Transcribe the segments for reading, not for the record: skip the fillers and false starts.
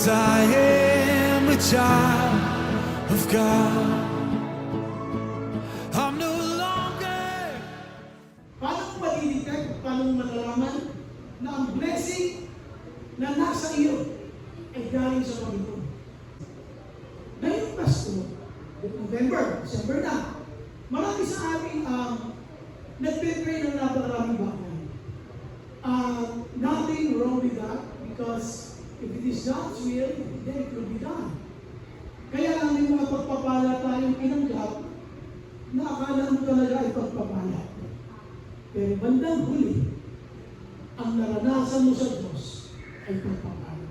'cause I am a child of God. I'm no longer. Paano mo ma-detect, paano mo malalaman na ang blessing na nasa iyo ay galing sa Panginoon? Ngayong Pasko, November, December na, marami sa amin nagpe-pray ng napakaraming bagay. Nothing wrong with that because if it is God's will, then it will be done. Kaya lang may mga pagpapala tayong tinanggap na akala mo talaga ay pagpapala. Pero bandang huli, ang naranasan mo sa Diyos ay pagpapala.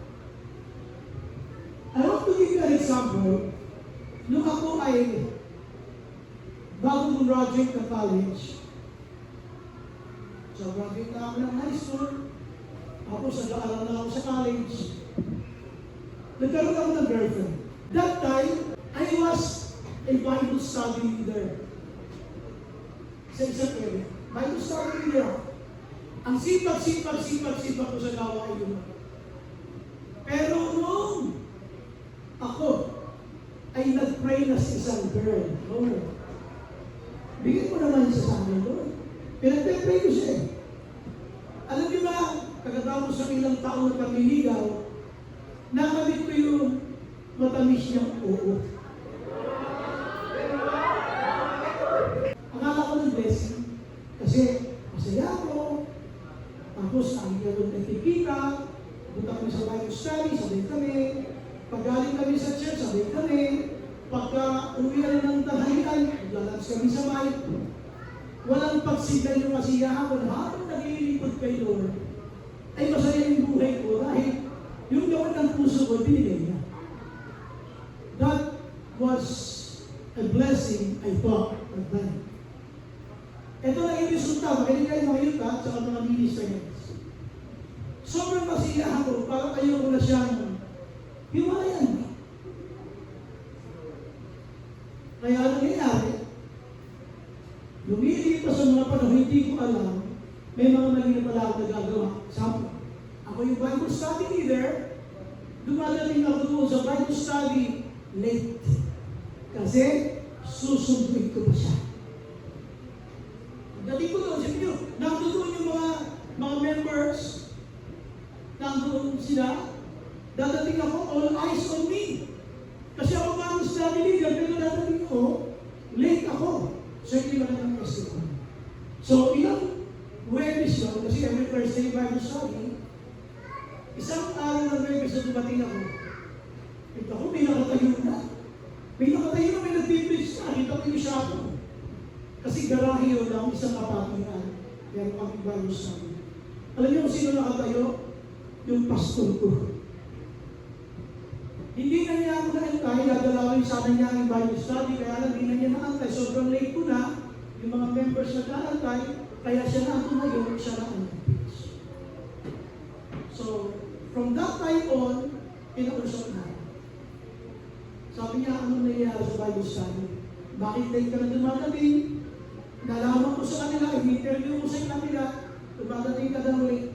I want to give you an example. Nung ako ay bago graduate ng college, so graduate na ako ng high school, ako nag-aaral na ako sa college, nagkaroon ako ng girlfriend. That time, I was a Bible study leader sa isang area. Bible study leader ako. Ang sipag ko sa gawain yun. Pero nung ako ay nag-pray na sa isang girl, bigyan ko naman siya sa amin doon. Pinag-pray ko siya eh. Alam niyo ba, pagkatapos sa ilang taon na pamiligaw, nakamit ko yung matamis niyang oo. Akala ko ng blessing, kasi masaya ako, tapos ang gano'n nagkikita, punta kami sa Bible study, sabay kami, pag-galing kami sa church, sabay kami, pagka uwi na ng tanghalian, maglalabas kami sa mic, walang pagsigal yung kasiyahan ko na habang naglilipod kay Lord, ay masaya yung buhay ko dahil yung gawin ng puso ko, binigay niya. That was a blessing I thought at that. Ito na yung resulta, makinig kayo mga yuta at saka mga ministers. Sobrang kasiyahan ko, parang ayoko na siyang hiwalayan. Kaya ano nangyayari? Lumilipas sa mga panahon, hindi ko alam, may mga mali na pala ako nagagawa. Sample, ako yung Bible study leader, dumadating ako doon sa Bible study late. Kasi susunduin ko pa siya. Dating ko doon, sabi nyo, nandoon yung mga members, nandoon sila, dadating ako, all eyes on me. Kasi ako Bible study leader, pero dadating ko, late ako. So, hindi magandang testimony. So, ilang Webis yun, kasi every Thursday Bible study, isang araw ng Webis na dumating ako. Ito ako, may nakatayo na. May nakatayo na, may nag-biblis na. Ito ko yung shadow. Kasi garahe yun lang, isang kapatingan. Kaya kami Bible study. Alam niyo kung sino nakatayo? Yung pastor ko. Hindi na niya ako naantay, dadalawin sana niya ang Bible study, kaya lang hindi na niya naantay. Sobrang late ko na, yung mga members na naantay, kaya siya na ako ngayon, siya na ang nag-preach. So, from that time on, pinausap na. Sabi niya, anong nangyayari sa Bible study? Bakit late ka na dumadating? Nalaman ko sa kanila, i-interview ko sa kanila, dumadating ka na late.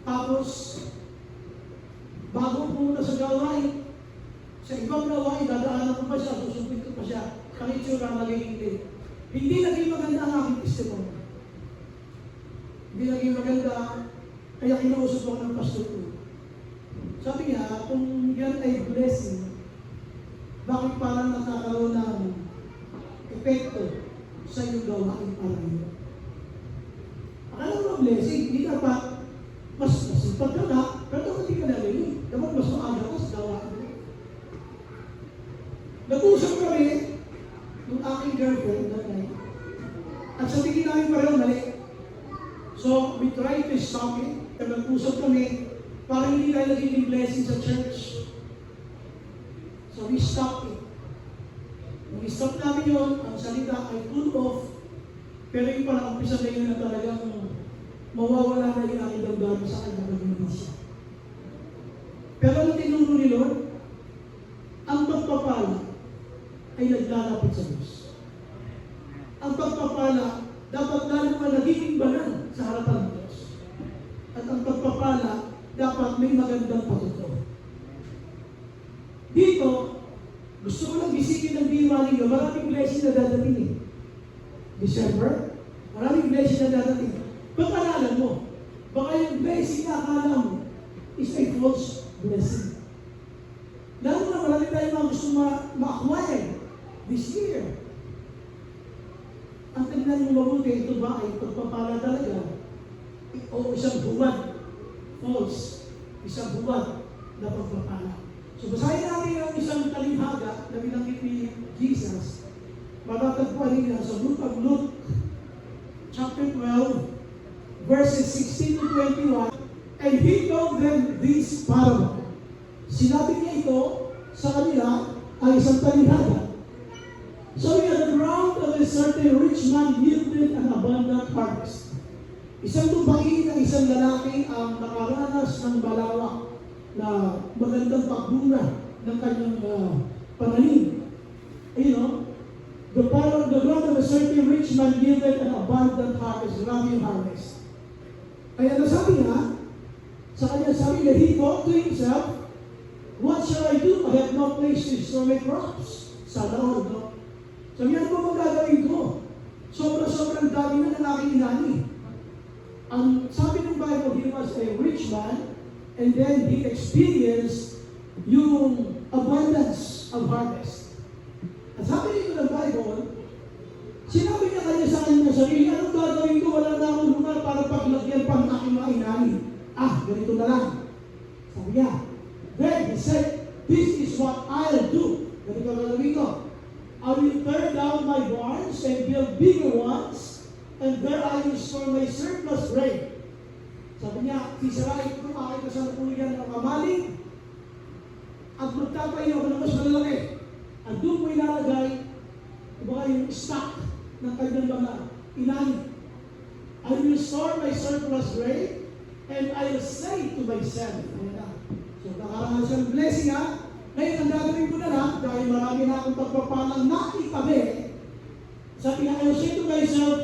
Tapos, bago pumunta sa gawain, sa ibang gawain, dadaanan ko pa siya, susupin ko pa siya, pakitsura magiging late. Hindi naging maganda ang aking testimony. Hindi naging maganda, kaya kinausap ako ng pastor ko. Sabi niya, kung yan ay blessing, bakit parang nakakaroon ng epekto sa iyong gawain para yun? Akala mo ang blessing, hindi dapat mas masipag ka na, pero hindi ka na rin. Dapat mas maaga ka sa gawain mo. Nag-usap kami ng aking girlfriend that night. At sa tingin namin pareho mali. So, we tried to stop it. Nag-usap kami para hindi tayo naging blessing sa church. So, we stopped it. Nung i-stop namin yun, ang salita ay cool off. Pero yung parang umpisa na yun na talagang mawawala na yung aking damdamin sa kanya magiging siya. Pero ang tinuro ni Lord, ang pagpapala ay naglalapit sa Diyos. Ang pagpapala, dapat lalo ka nagiging banal sa harapan ng Diyos. At ang pagpapala, dapat may magandang patutuo. blessing na dadating eh. December, maraming blessing na dadating. Pag-aralan mo, baka yung blessing na akala mo is a false blessing. Lalo na marami tayong mga gusto ma-acquire this year. Ang tignan mo mabuti, ito ba ay pagpapala talaga o isang buwan? False. Isang buwan na pagpapala. So basahin natin ang isang talinghaga na binanggit ni Jesus. Matatagpuan niya sa book of Luke, chapter 12, verses 16 to 21. And he told them this parable. Sinabi niya ito sa kanila ay isang talinghaga. So in the ground of a certain rich man yielded an abundant harvest. Isang tubain na isang lalaki ang nakaranas ng balawak na magandang pagbunga ng kanyang pananim. You know, the ground of a certain rich man yielded an abundant harvest, maraming harvest. Kaya nasabi niya, sa kanya sabi niya, he thought to himself, what shall I do? I have no place to store my crops. Sana all, no? Sabi niya, ano ba magagawin ko? Sobrang dami na ng aking inani. Ang sabi ng Bible, he was a rich man, and then he experienced yung abundance of harvest. At sabi nito ng Bible, sinabi niya kanya sa kanya sarili, anong gagawin ko? Wala na akong lugar para paglagyan pa ng aking mga inani. Ganito na lang. Sabi niya, then he said, this is what I'll do. Ganito gagawin ko. I will tear down my barns and build bigger ones, and there I will store my surplus grain. Sabi niya, sisirain ko ang aking kasalukuyan ng kamalig, at magtatayo ako ng mas malalaki. At doon ko ilalagay, kumbaga yung stock ng kanyang mga inani. I will store my surplus grain, and I will say to myself, so nakaranas siyang blessing ha. Ngayon, ang gagawin ko na lang, dahil marami na akong pagpapalang nakitabi, sabi niya, I will say to myself,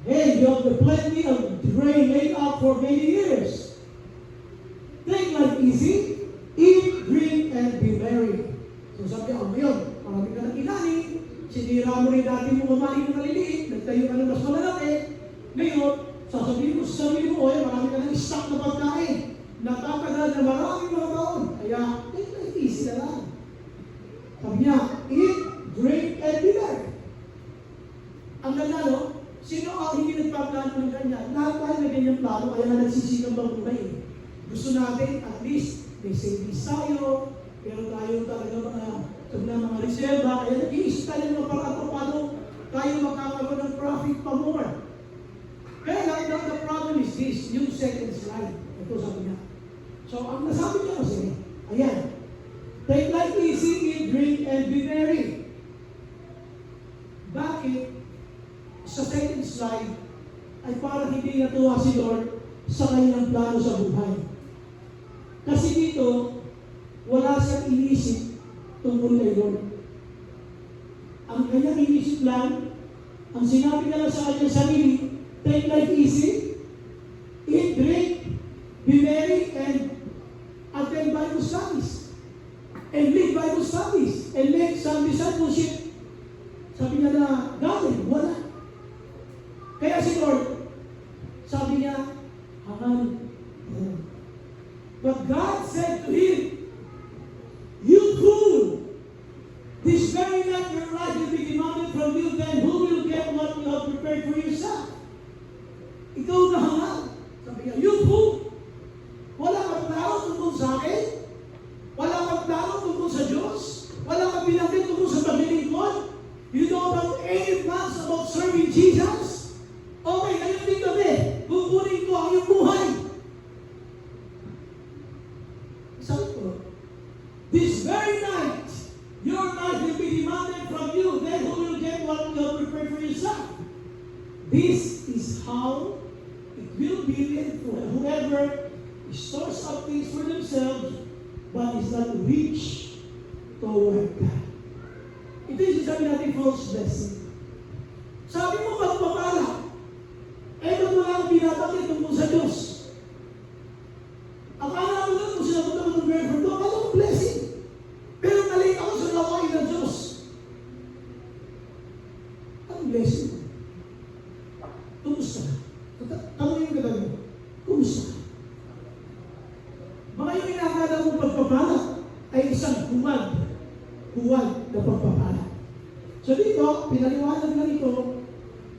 hey, you have the plenty of grain laid out for many years. Take life easy, eat, drink, and be merry. So sabi niya, ngayon, marami ka ng inani, sinira mo rin dati mo mamaling na maliliit, nagtayo ka ng mas malalaki, ngayon, sasabihin mo sa sarili mo, marami ka ng stock na pagkain, natatagal na maraming mga taon, kaya, take life easy na lang. Sabi niya, eat, drink, and be merry. Ang ganda, no? Sino ang hindi nagpaplano ng ganyan? Lahat tayo na ganyan plano, kaya na nagsisikang mabuhay. Gusto natin, at least, may savings tayo, pero tayo talaga mga reserva, kaya nag-iisip tayo ng parang paano tayo makakaroon ng profit pa more. Kaya the problem is this, yung second slide. Ito sabi niya. So, ang nasabi niya kasi, ayan, take life easy, eat, drink, and be merry. Bakit? Sa second slide, ay parang hindi natuwa si Lord sa kanyang plano sa buhay. Kasi dito, wala siyang inisip tungkol kay Lord. Ang kanyang inisip lang, ang sinabi niya lang sa kanyang sarili, take life easy, eat, drink, be merry, and attend Bible studies. And lead Bible studies. And make some discipleship. Sabi niya na, gawin, wala. Kaya si Lord, sabi niya, hangal. But God said to him, you fool, this very night your life will be demanded from you, then who will get what you have prepared for yourself? Ikaw na hangal. Sabi niya, you fool, wala kang plano tungkol sa akin, wala kang plano tungkol sa Diyos, wala kang binanggit tungkol sa paglilingkod, you don't have any plans about serving Jesus. Okay, ngayon din gabi, kukunin ko ang iyong buhay. Sabi ko, this very night, your life will be demanded from you, then who will get what you have prepared for yourself? This is how it will be for whoever stores up things for themselves, but is not rich toward God. Ito yung sabi natin false blessing. Sabi mo magpapala, ba't wala akong binabanggit tungkol sa Diyos? Akala ko lang kung sinagot ako ng reference to, akala ko blessing. Pero nalate ako sa gawain ng Diyos. parusa. Mga yung inakala mong pagpapala ay isang huwad na pagpapala. So dito, pinaliwanag na ito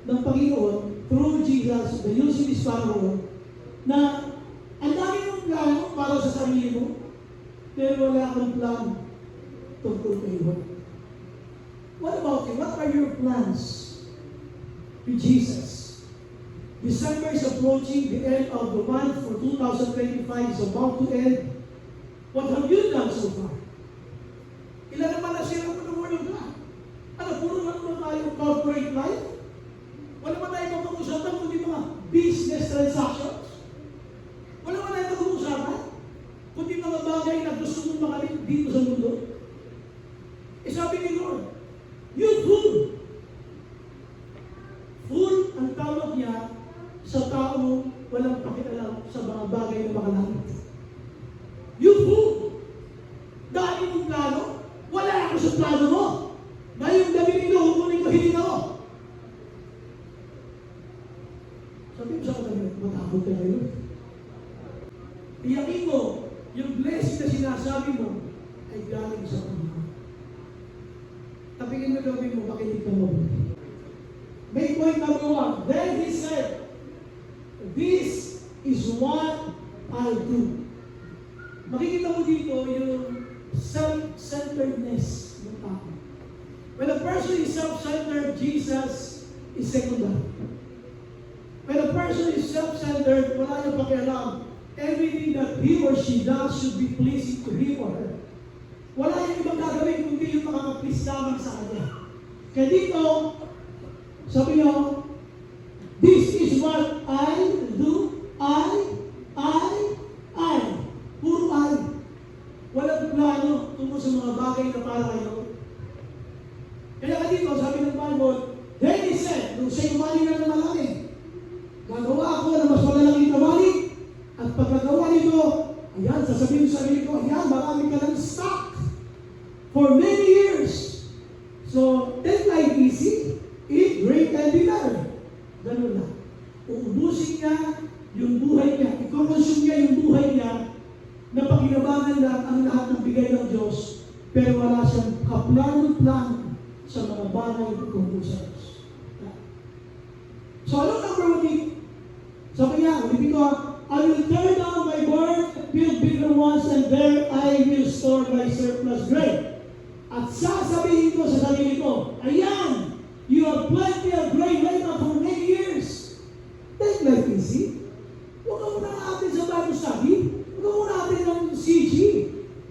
ng Panginoon through Jesus, the using this parable, na ang dami mong plano para sa sarili mo, pero wala kang plano tungkol kay Lord. What about you? What are your plans with Jesus? December is approaching, the end of the month for 2025 is about to end. What have you done so far? Ilan naman na sila mo ng Word of God? Ano, puro naman tayo corporate life? Wala naman tayo pag-uusapan kundi mga business transactions? Wala naman tayo pag-uusapan kundi mga bagay na gusto mong makamit dito sa mundo? Eh sabi ni Lord, you fool! Fool ang tawag niya sa taong walang pakialam sa mga bagay na makalangit. You fool! Dahil mong plano, wala ako sa plano mo. Ngayong gabi nito, humunin ko hiling ako. Sabi mo sa kanya, matakot ka ngayon. Iyakin mo, yung blessing na sinasabi mo ay galing sa Panginoon. Tapingin mo gawin mo, makinig ka mo. May point number 1. Then he said, this is what I'll do. Makikita mo dito yung self-centeredness ng tao. When a person is self-centered, Jesus is secondary. When a person is self-centered, wala niyang pakialam. Everything that he or she does should be pleasing to him or her. Wala yung ibang gagawin kundi yung makaka-please lamang sa kanya. Kaya dito, sabi niyo, this is what I do. Puro I. Walang plano tungkol sa mga bagay na para kayo. Kaya ka dito, sabi ng Bible, then he said, nung siya'y umali na ng malaki, gagawa ako na mas malalaking kawali, at pagkagawa nito, ayan, sasabihin sa sarili ko, ayan, marami ka ng stock for many years. So, take life easy, eat, drink, and be merry. Ganun lang. Uubusin niya yung buhay niya, ikokonsume niya yung buhay niya, na pakinabangan lang ang lahat ng bigay ng Diyos, pero wala siyang kaplano-plano sa mga bagay tungkol sa Diyos. So, ano number 1? Sabi niya, ulitin ko, I will tear down my barn, build bigger ones, and there I will store my surplus grain. At sasabihin ko sa sarili ko, ayan, you have plenty of grain laid up for many years. Take life easy. Huwag ka muna natin sa Bible study. Huwag ka muna natin ng CG.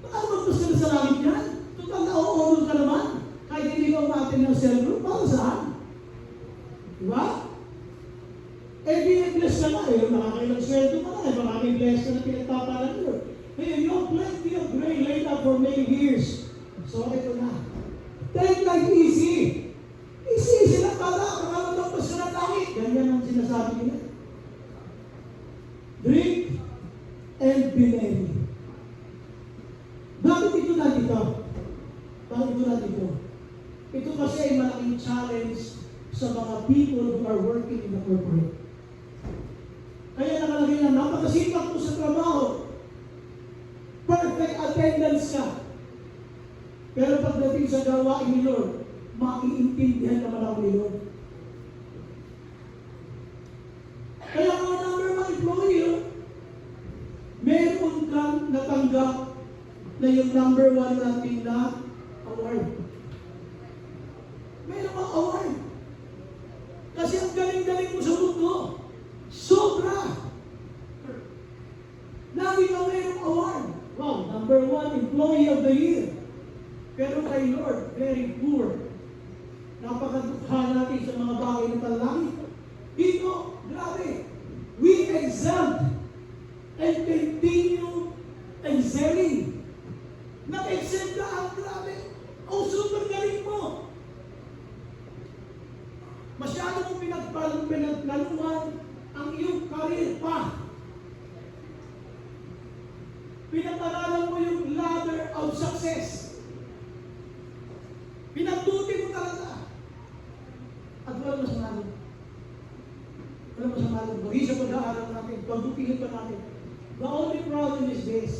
Baka magpas ka na sa langit yan. Total na oo ka naman. Kahit hindi ka natin ng cell group, para saan? Diba? Eh, bless ka na. Eh, makakailang sweldo ka na. Eh, makakailang ka na pinagpapalan mo. Eh, you have plenty of grain laid up for many years. So, ito na. Take life easy. Easy lang pala. Baka magpas ka ng langit. Ganyan ang sinasabi nila. Drink and be merry. Bakit ito na dito? Bakit ito na dito? Ito kasi ay malaking challenge sa mga people who are working in the corporate. Kaya nakalagay na napakasipag mo sa trabaho. Perfect attendance ka. Pero pagdating sa gawain ni Lord, maiintindihan naman ako ni Lord. Kaya mga number 1 employee, meron kang natanggap na yung number 1 natin na award. Meron kang award. Kasi ang galing-galing mo sa mundo. Sobra. Lagi ka mayroong award. Wow, number 1 employee of the year. Pero kay Lord, very poor. Napakadukha natin sa mga bagay na panlangit. Dito, grabe. We exempt and continue excelling. Nag-exempt ka ang grabe. Oh, super galing mo. Masyado mong pinagplanuhan ang iyong career path. Pinag-aralan mo yung ladder of success. Pinagbuti mo talaga. At wala mas marami. Wala masama ng bagay sa pag-aaral natin, pagbutingin pa natin. The only problem is this.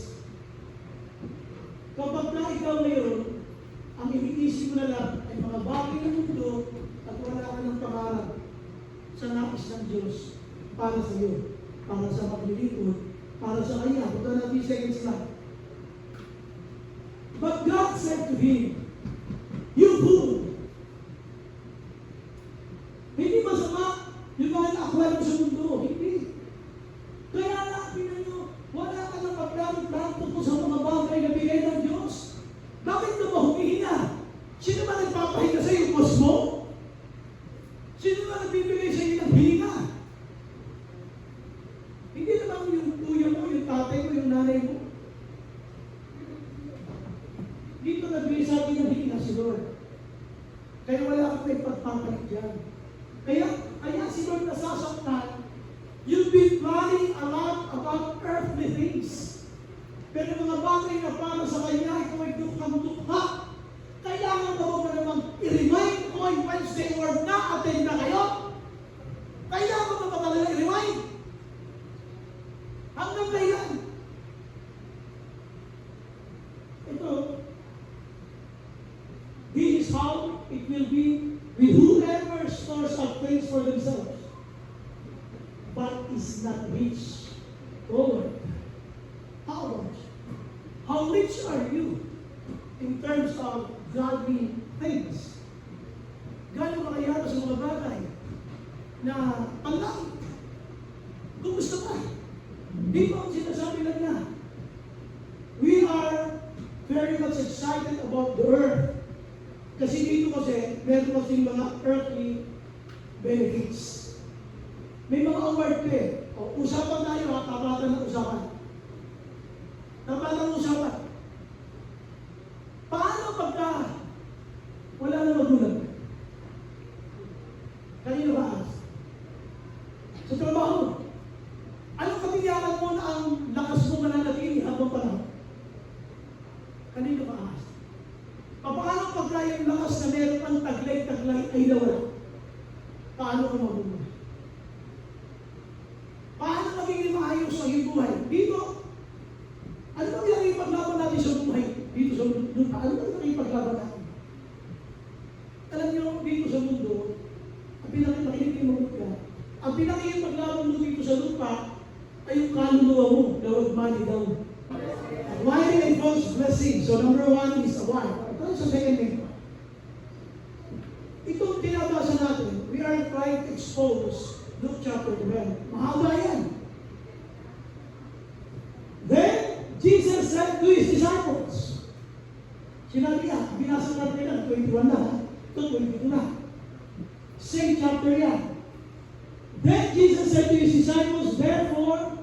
Kapag na ikaw ngayon, ang iniisip mo na lang ay mga bagay ng mundo at wala ka ng pangarap sa nais ng Diyos para sa iyo, para sa maglilingkod, para sa Kanya. Punta natin seconds lang. But God said to him, "You fool! Hindi masama yung mga na-acquire mo sa mundo. Hindi. Kaya natin nyo, wala ka ng pagdamit-damit tungkol sa mga bagay na bigay ng Diyos. Bakit na ba humihina? Sino ba nagpapahinga sa iyo, boss mo? Sino ba nagbibigay sa iyo ng hininga? Hindi naman yung kuya mo, yung tatay mo, yung nanay mo. Dito nagbigay sa atin ng hininga si Lord. Kaya wala kang may pagpapalit dyan. Kaya si Lord nasasaktan, you've been planning a lot about earthly things. Pero mga bagay na para sa Kanya, ikaw ay dukhang-dukha. Kailangan ba mo namang i-remind ko yung Wednesday word na attend na kayo? Kailangan ba ba talaga i-remind? Hanggang kailan? Ito, this is how it will be with whoever stores up things for themselves, but is not rich. Lord, how much? How rich are you in terms of godly things? Gano'n ka kaya sa mga bagay na panlangit? Kumusta ka? Di ba ang sinasabi lang niya? We are very much excited about the earth. Kasi dito kasi, meron kasi mga earthly benefits. May mga award ka eh. O, usapan tayo ha, tapatan ng usapan. Tapatan ng usapan. Paano pagka wala na magulang? Kanino ba alas? Sa trabaho. Anong katiyakan mo na ang lakas mo mananatili habang panahon? Kanino ba alas? Paano pagka yung lakas na meron ang taglay-taglay ay nawala? Paano ka mabuhay? Paano magiging maayos ang iyong buhay? Dito, ano ba yung ipaglaban natin sa buhay? Dito sa mundo, ano ba yung ipaglaban natin? Alam niyo, dito sa mundo, ang pinakipaglaban mo dito sa lupa ay yung kaluluwa mo, dawag money daw. Wiring and false blessing. So number one is a why. Ito sa second thing. Itong pinabasa natin, we are trying to expose Luke chapter 12. Mahaba yan. Then, Jesus said to His disciples, sinabi niya, binasa natin yan, 21 na, ito 22 na. Same chapter yan. Then Jesus said to His disciples, therefore,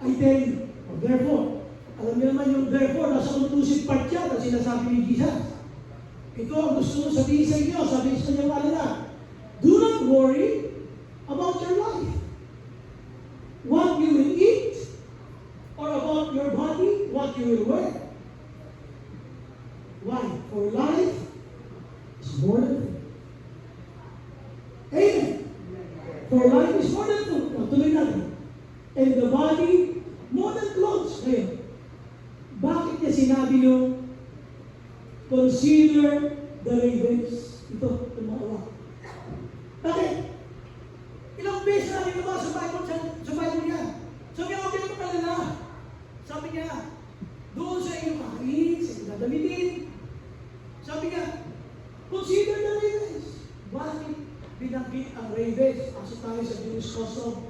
I tell you, or therefore, alam niyo naman yung therefore, nasa conclusive part yan, na sinasabi ni Jesus. Ito ang gusto mo sabihin sa inyo, sabihin sa inyo malala. Do not worry about your life. What you will eat, or about your body, what you will wear. Why? For life is more than food. Amen. For life is more than food. Tuloy natin. And the body, more than clothes. Ngayon, bakit niya sinabi yung consider the ravens? Ito, tumawa. Bakit? Ilang beses namin naman sa Bible niya. Sabi niya, okay mo kalala. Sabi niya, doon sa iyong kain, sa iyong dadamitin. Sabi niya, consider the ravens. Bakit binanggit ang ravens? Asa tayo sa Jewish custom.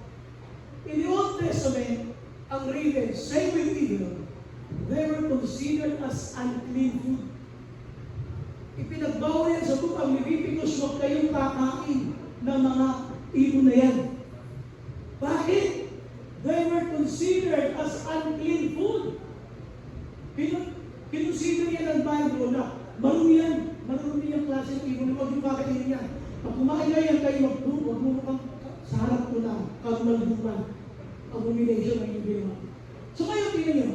In the Old Testament, ang ravens, same with eagle, they were considered as unclean food. Ipinagbawal yan sa bukang Leviticus, huwag kayong kakain ng mga ibon na yan. Bakit? They were considered as unclean food. Kinonsider yan ng Bible na marumi yung klase ng ibon, huwag yung kakainin yan. Pag kumain na yan kayo, huwag mo kang sa harap ko na kagumalduman, abomination ng yung ginawa. So ngayon, tingnan nyo,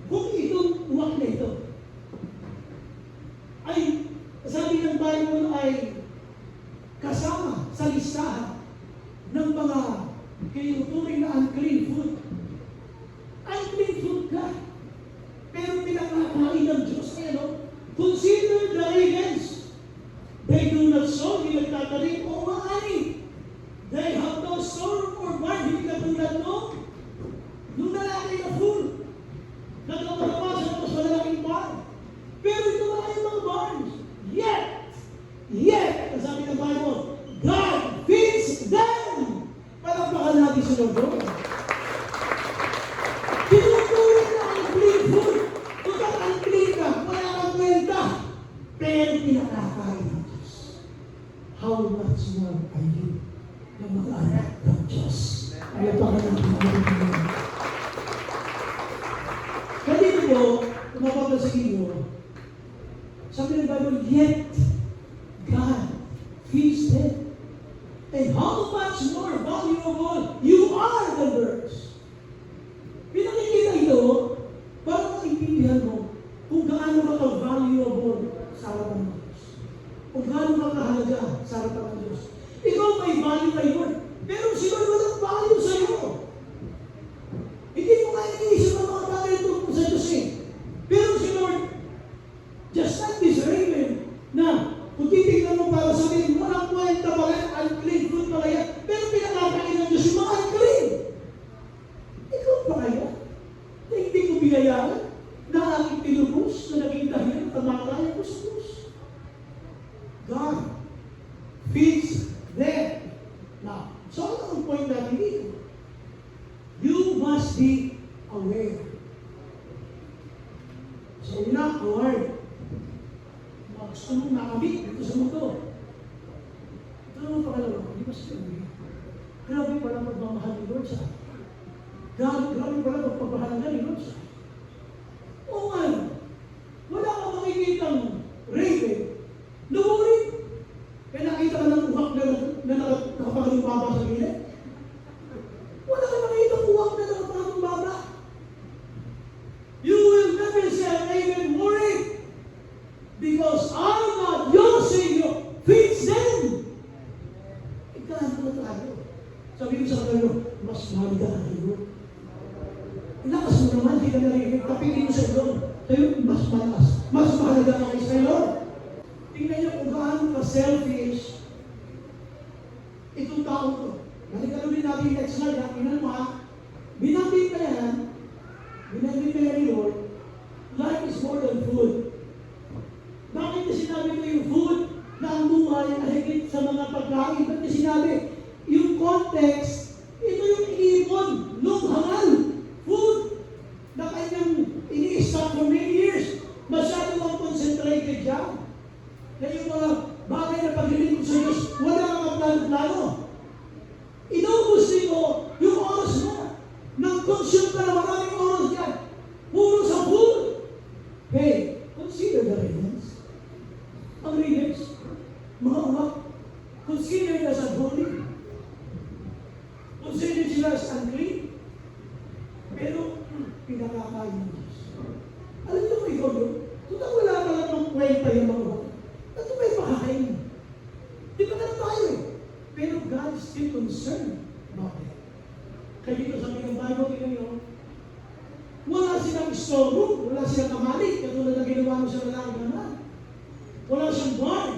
kung itong uwak na ito, ay, sabi ng Bible ay kasama sa listahan ng mga tinuturing na unclean food. Unclean food ka. Pero pinakakain ng Diyos. Ayan o, consider the ravens. They do not sow, hindi nagtatanim o maani. They have no store or barn, hindi katulad nung lalaki na food. Nagkapalapasan ng mas malalaking barn. Pero ito mga yung mga barns. Yet, ang sabi ng Bible, God feeds them. Palakpakan natin sa Lord. Tinutuloy na ang clean food. Kung ang clean ka, wala kang kwenta. Pero pinakakain ng Diyos. How much more are you na mga anak ng Diyos? Palakpakan natin ang Lord. Kanina po, kung mapapasigin mo, sabi ng Bible, yet God feeds them. And how much more valuable you are than birds. Pinakikita ito, para maiintindihan mo kung gaano ka ka-valuable sa harapan ng Diyos. Kung gaano ka kahalaga sa harapan ng Diyos. Ikaw may value kay Lord, pero si Lord walang value sa iyo. Hindi mo kaya iisip ang mga bagay tungkol sa Diyos eh. Pero si Lord, just like this raven, na kung titignan mo para sabihin, walang kwenta pala yan, unclean food pala yan, pero pinakakain ng Diyos yung mga unclean. Ikaw pa kaya? Na hindi ko binayaran, na aking tinubos, na naging dahilan, tamakalayan ko sa Diyos. God feeds them. Now, so ano ang point natin dito? You must be aware. So, una, aware. Gusto mong nakamit dito sa mundo. Ito naman pangalawa, hindi ba siya aware? Grabe pala magmamahal ni Lord sa akin. Grabe pala magpapahal na ni Lord sa akin. Oo nga, wala kang makikitang raven. Lumurin. Kaya nakita ka ng uwak na nakapangalumbaba sa gilid. Wala kang makikitang uwak na nakapangalumbaba. You will never see a raven worried. Because our God, your Savior, feeds them. Ikaano na tayo? Sabi ko sa kayo, mas mahal ka na kayo. Ilakas mo naman, hindi ka narinig. Kapitin mo sa iyo. Kayo, mas malas. Mas mahalaga ka kay Sayo. Tingnan niyo kung gaano ka selfish itong tao to. Nalikalawin natin next slide. Tingnan mo ha. Binanggit na yan. Binanggit na yan ni Lord. Life is more than food. Bakit na sinabi ko yung food na ang buhay na higit sa mga pagkain? Bakit na sinabi? Yung context, ito yung iniipon, hangal, food, na kanyang ini-stop for many years. Masyado ang concentrated dyan. Na yung mga bagay na paglilingkod sa Diyos, wala kang plano-plano. Inubos nito yung oras mo. Nang-consume ka na maraming oras dyan. Puro sa food. Hey, consider the ravens. Ang ravens, mga umak, considered as unholy. Considered sila as unclean. Pero, pinakakain ng Diyos. Alam niyo ko ikaw yun? Kung wala ka lang ng kwenta yung mga umak, ito ba yung makakain? Di ba ganun tayo eh? Pero God is still concerned about it. Kaya dito sabi ng Bible, tingnan nyo, wala silang storeroom, wala silang kamalik, katulad na ginawa mo sa lalaki naman. Wala siyang barn.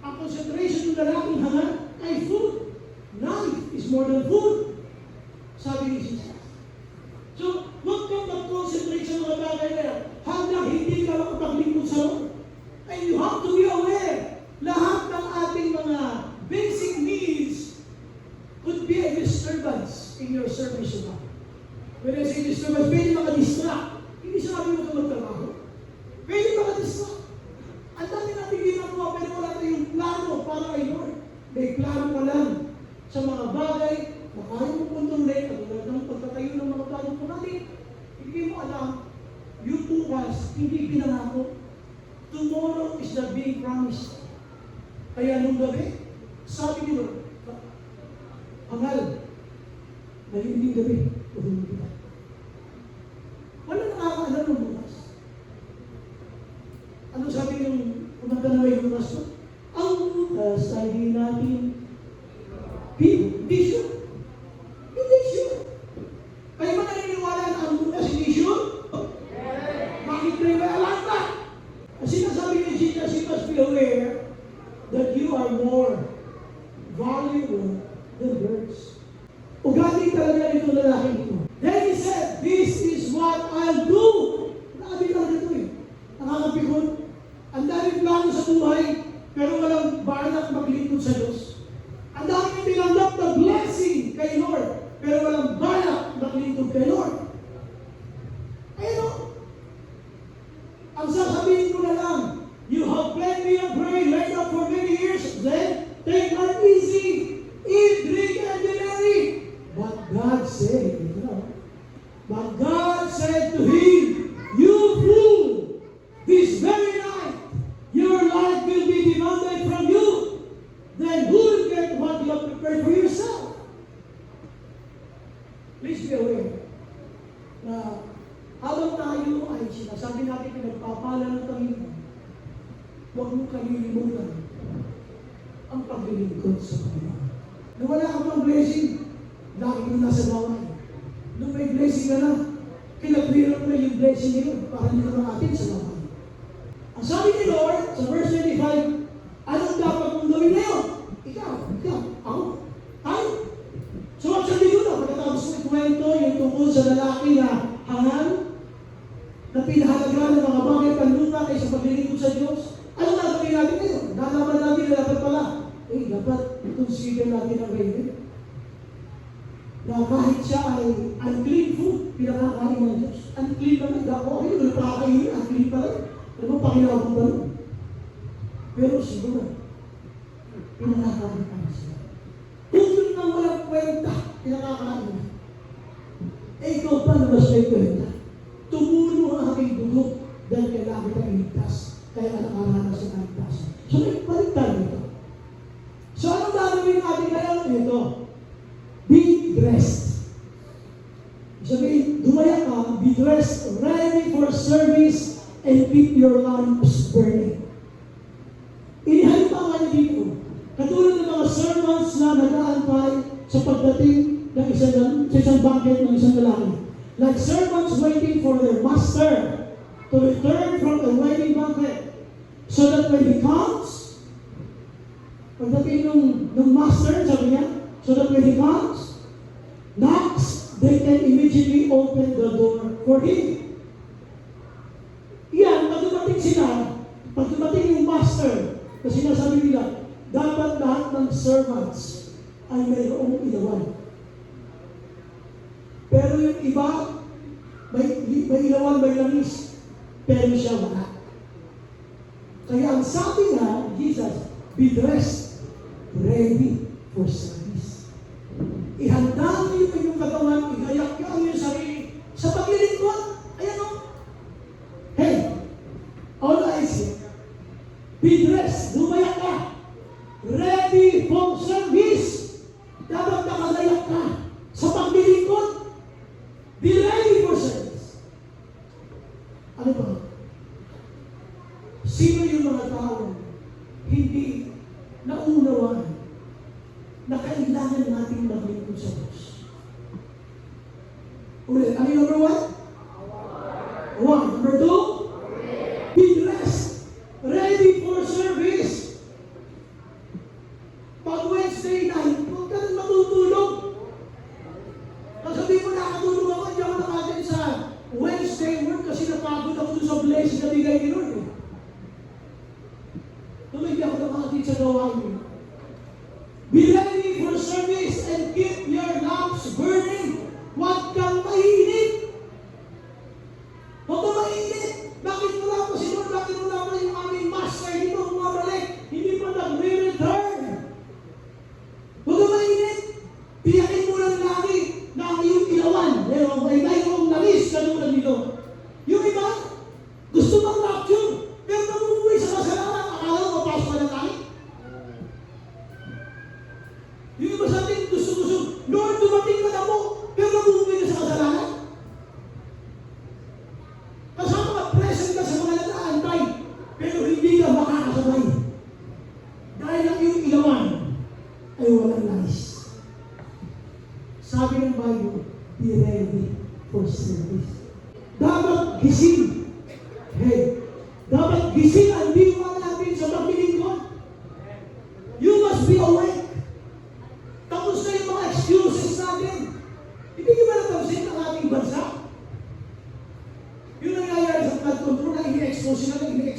Ang concentration ng lalaking hangal ay food. Life is more than food. Sabi ni Jesus. So, huwag kang mag-concentrate sa mga bagay na yan hanggang hindi ka makapaglingkod sa Lord. And you have to be aware, lahat ng ating mga basic needs could be a disturbance in your service to God. When I say disturbance, pwede maka-distract. Hindi sabi mo ito magtrabaho. Pwede maka-distract. Ang dami natin ginagawa, pero wala tayong plano para kay Lord. May plano ka lang sa mga bagay na kaya mo kontrolin, katulad ng pagtatayo ng mga plano po natin. Hindi mo alam, yung bukas, hindi pinangako. Tomorrow is the big promise. Kaya nung gabi, sabi ni Lord, hangal, nalinding gabi, tulungan kita. Wala nakakaalam ng bukas. Ano sabi yung kumanta na may bukas mo? Ang bukas ay di natin vision. Ugali talaga ito lalaki ito. Then he said, this is what I'll do. Grabe talaga ito eh. Nakakapikon. Ang daming plano sa buhay, pero walang balak maglingkod sa Diyos. Ang daming tinanggap na blessing kay Lord, pero walang balak maglingkod kay Lord. Ayun o. Ang sasabihin ko na lang, you have plenty of grain laid up for many years, then take life easy, eat, drink, and be merry. But God said, but God said to him, you fool, this very night, your life will be demanded from you. Then who will get what you have prepared for yourself? Please be aware na habang tayo ay sinasabi natin pinagpapala ng Panginoon, huwag mo kalilimutan ang paglilingkod sa Panginoon. Nung wala ka pang blessing, lagi mo nasa bawal. Nung may blessing ka na, kinagwira mo na yung blessing na yun para hindi ka makatin sa bawal. Ang sabi ni Lord sa verse 25, anong dapat mong gawin ngayon? Ikaw, ako, tayo. So, ang sabi ko na, pagkatapos ng kwento, yung tungkol sa lalaki na hangal, na pinahalaga ng mga bagay panlupa kaysa paglilingkod sa Diyos, ano na gawin natin ngayon? Nalaman natin na dapat pala, dapat consider natin ang raven. Na kahit siya ay unclean food, pinakakain ng Diyos. Unclean pa rin, ako, ayun, napakakain, unclean pa rin. Ano ba, pakinabang pa rin? Pero siguro, pinakakain pa rin siya. Kung yun nang walang kwenta, pinakakain na. Ikaw pa na mas may kwenta. Tumulong ang aking dugo dahil kailangan kita iligtas. Kaya nakaranas sa kaligtasan. So, balik tayo ito. So, anong gagawin natin ngayon? Ito. Be dressed. Sabihin, dumaya ka, be dressed, ready for service, and keep your lamps burning. Inihalip ang ano dito. Katulad ng mga servants na nag-aantay sa pagdating ng isang banquet ng isang lalaki. Like servants waiting for their master to return from the wedding banquet. So that when he comes, pagdating ng master, sabi niya, so that when he comes, knocks, they can immediately open the door for him. Yan, pag dumating yung master, kasi sinasabi nila, dapat lahat ng servants ay mayroong ilawan. Pero yung iba, may ilawan, may langis, pero siya wala. Kaya ang sabi nga, Jesus, be dressed, ready for service. Ihanda niyo yung katawan, igayak niyo ang iyong sarili sa paglilingkod. Ayan o. Hey, all I see, be dressed, dumayak ka, ready for service. Dapat nakalayak ka sa paglilingkod. Be ready for service. Ano ba? Sino yung mga tao hindi naunawaan na kailangan natin maglingkod sa Diyos? Ulit, ano yung number one? Number two? Be dressed, ready for service. Pag Wednesday night, huwag ka nang matutulog. Sabi mo, nakatulog ako, hindi ako nakatin sa Wednesday work kasi napagod ako dun sa blessing na bigay ni Lord. Tuloy hindi ako nakatin sa gawain. Be ready for service and keep your lamps burning. Huwag kang mainit. Huwag kang mainit. Bakit wala pa si Lord? Bakit wala pa yung aming master? Hindi pa bumabalik. Hindi pa nag-return. Huwag kang mainit. Tiyakin mo lang lagi na ang iyong ilawan. May mayroong langis katulad nito. Yung iba, gusto bang rapture? Pero namumuwi sa kasalanan, akala mo mapasok ka ng langit. Yung iba sa atin, gusto, Lord, dumating ka na po, pero namumuwi ka sa kasalanan. Kasama ka, present ka sa mga nag-aantay, pero hindi ka makakasabay. Dahil ang iyong ilawan ay walang langis. Sabi ng Bible, be ready for service. Dapat gising. Hey, dapat gising ang diwa natin sa paglilingkod. You must be awake. Tapos na yung mga excuses natin.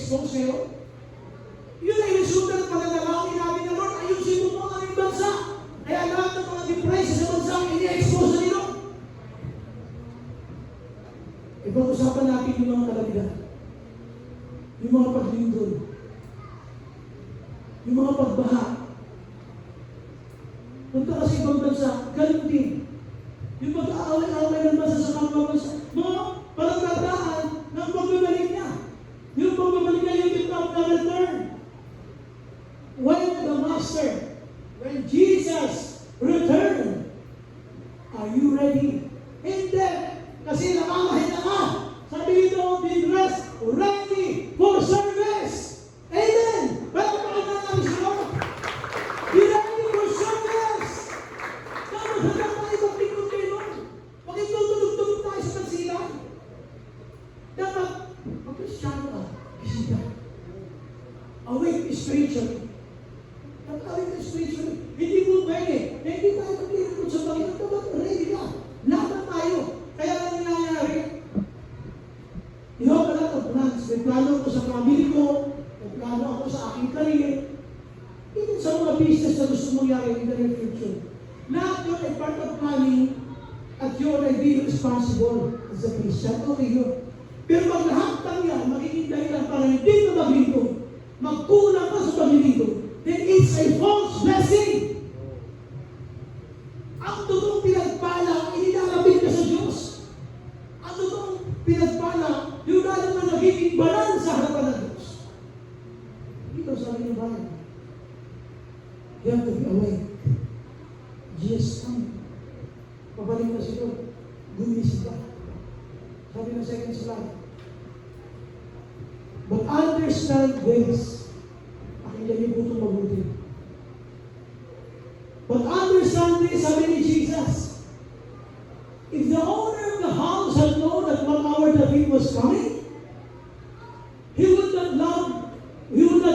expose ngayon? Yun ay resulta ng pananalangin namin na Lord, ayusin mo po ang aming bansa. Kaya lahat ng mga depressed sa bansa, ini-expose na nilo. Ipag-usapan natin yung mga kalamidad. Yung mga paglindol. Yung mga pagbaha. Punta ka sa ibang bansa, ganun din. Yung pag-aaway-aaway ng bansa sa kapwa bansa, mga palatandaan ng pagbabalik niya. Yung pagbabalik niya, yung tinatawag na return. When the Master, when Jesus returned, are you ready? Hindi! Kasi nakamahin na ka! Sabi dito, be dressed, ready for service! Amen! Pero pakita namin sa Lord. Be ready for service! Dapat hanggang tayo magtingkod kayo nun. Bakit tutulog-tulog tayo sa kansilan? Dapat, mag-Christian ka, gising ka. Awake spiritually. Dapat awake spiritually. Hindi mo pwede. Hindi tayo magtingkod sa Panginoon. Dapat ready ka. Laban tayo. Kaya ano nangyayari? You have a lot of plans. May plano ako sa family ko. May plano ako sa aking career. Even sa mga business na gusto mangyari in the near future. Lahat yun ay part of planning at yun ay being responsible as a Christian. Okay yun. Pero pag lahat ng yan, magiging dahilan para hindi na maglito, magkulang ka sa paglilito, then it's a false blessing. Ang totoong pinagpala, ininalapit ka sa Diyos. Ang totoong pinagpala, yung lalo na nagiging balan sa harapan ng Diyos. Dito sabi ng bayan, you have to be awake. Jesus come. Pabalik na si Lord. Gumising ka. Sabi ng second slide. But understand this. Pakinggan niyo po itong mabuti. But understand this, sabi ni Jesus. If the owner of the house had known at what hour the thief was coming, he would not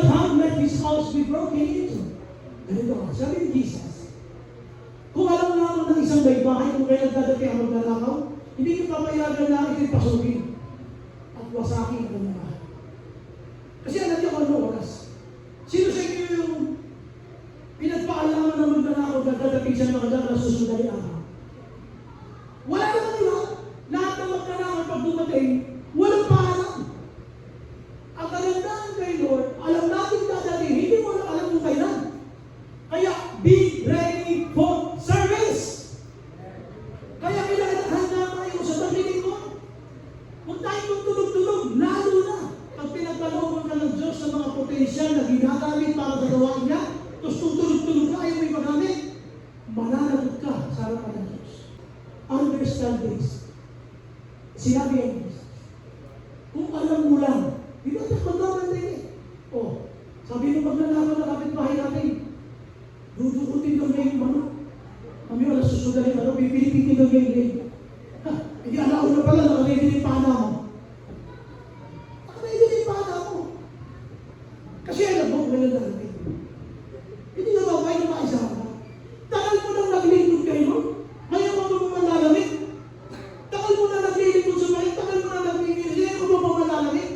have let his house be broken into. Ganito, sabi ni Jesus. Kung alam naman ng isang bahay kung kailan dadating ang magnanakaw, hindi ko papayagan na ito'y pasukin at wasakin ang kanyang bahay. Kasi alam niyo kung ano oras. Sino sa inyo yung pinagpaalaman ng magnanakaw na dadating siya makadala sa susunod na araw? Wala naman yun. Lahat ng magnanakaw pag dumating, walang paalam. Ang kagandahan kay Lord, alam natin dadating, hindi mo alam kung kailan. Kaya, be ready for service. Kaya kailangan handa tayo sa paglilingkod. Kung tayo tulog-tulog, lalo na pag pinagkalooban ka ng Diyos sa mga potensyal na ginagamit para sa gawain niya, tapos tulog-tulog ka, ayaw may magamit, mananagot ka sa harapan ng Diyos. Understand this. Sinabi ang Jesus. Kung alam mo lang, di ba ito maglaman din eh? O, sabi nung magnanakaw na kapitbahay natin, dudukutin ng ngayon manok. Kami wala susundarin manok, pipilipitin ng ngayon. Hindi alaon na pala, nakalagin yung pana mo. Nakalagin yung pana mo. Kasi alam mo, wala natin. Hindi na babay na maisahan ka. Tagal mo nang naglingkod kayo, ngayon mo mo malalamig. Tagal mo na naglilingkod sa bahay, tagal mo na naglilingkod, ngayon mo mo malalamig.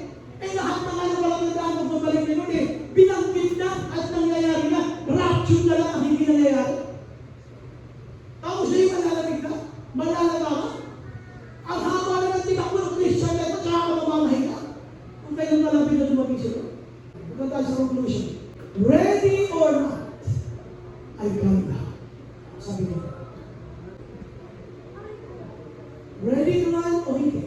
Eh lahat na nga na walang nandaan mo babalik na yun eh. Binanggit na at nangyayari na. Rapture na lang ang hindi nangyayari. Tapos sa'yo malalamig na, malalaba ka. Ang haba na ng tinakbo ng Christian na ito, tsaka ka mamamahinga. Kung kailan malapit na dumating sila. Huwag tayo sa conclusion. Ready or not, I come now. Sabi niya. Ready to run o hindi?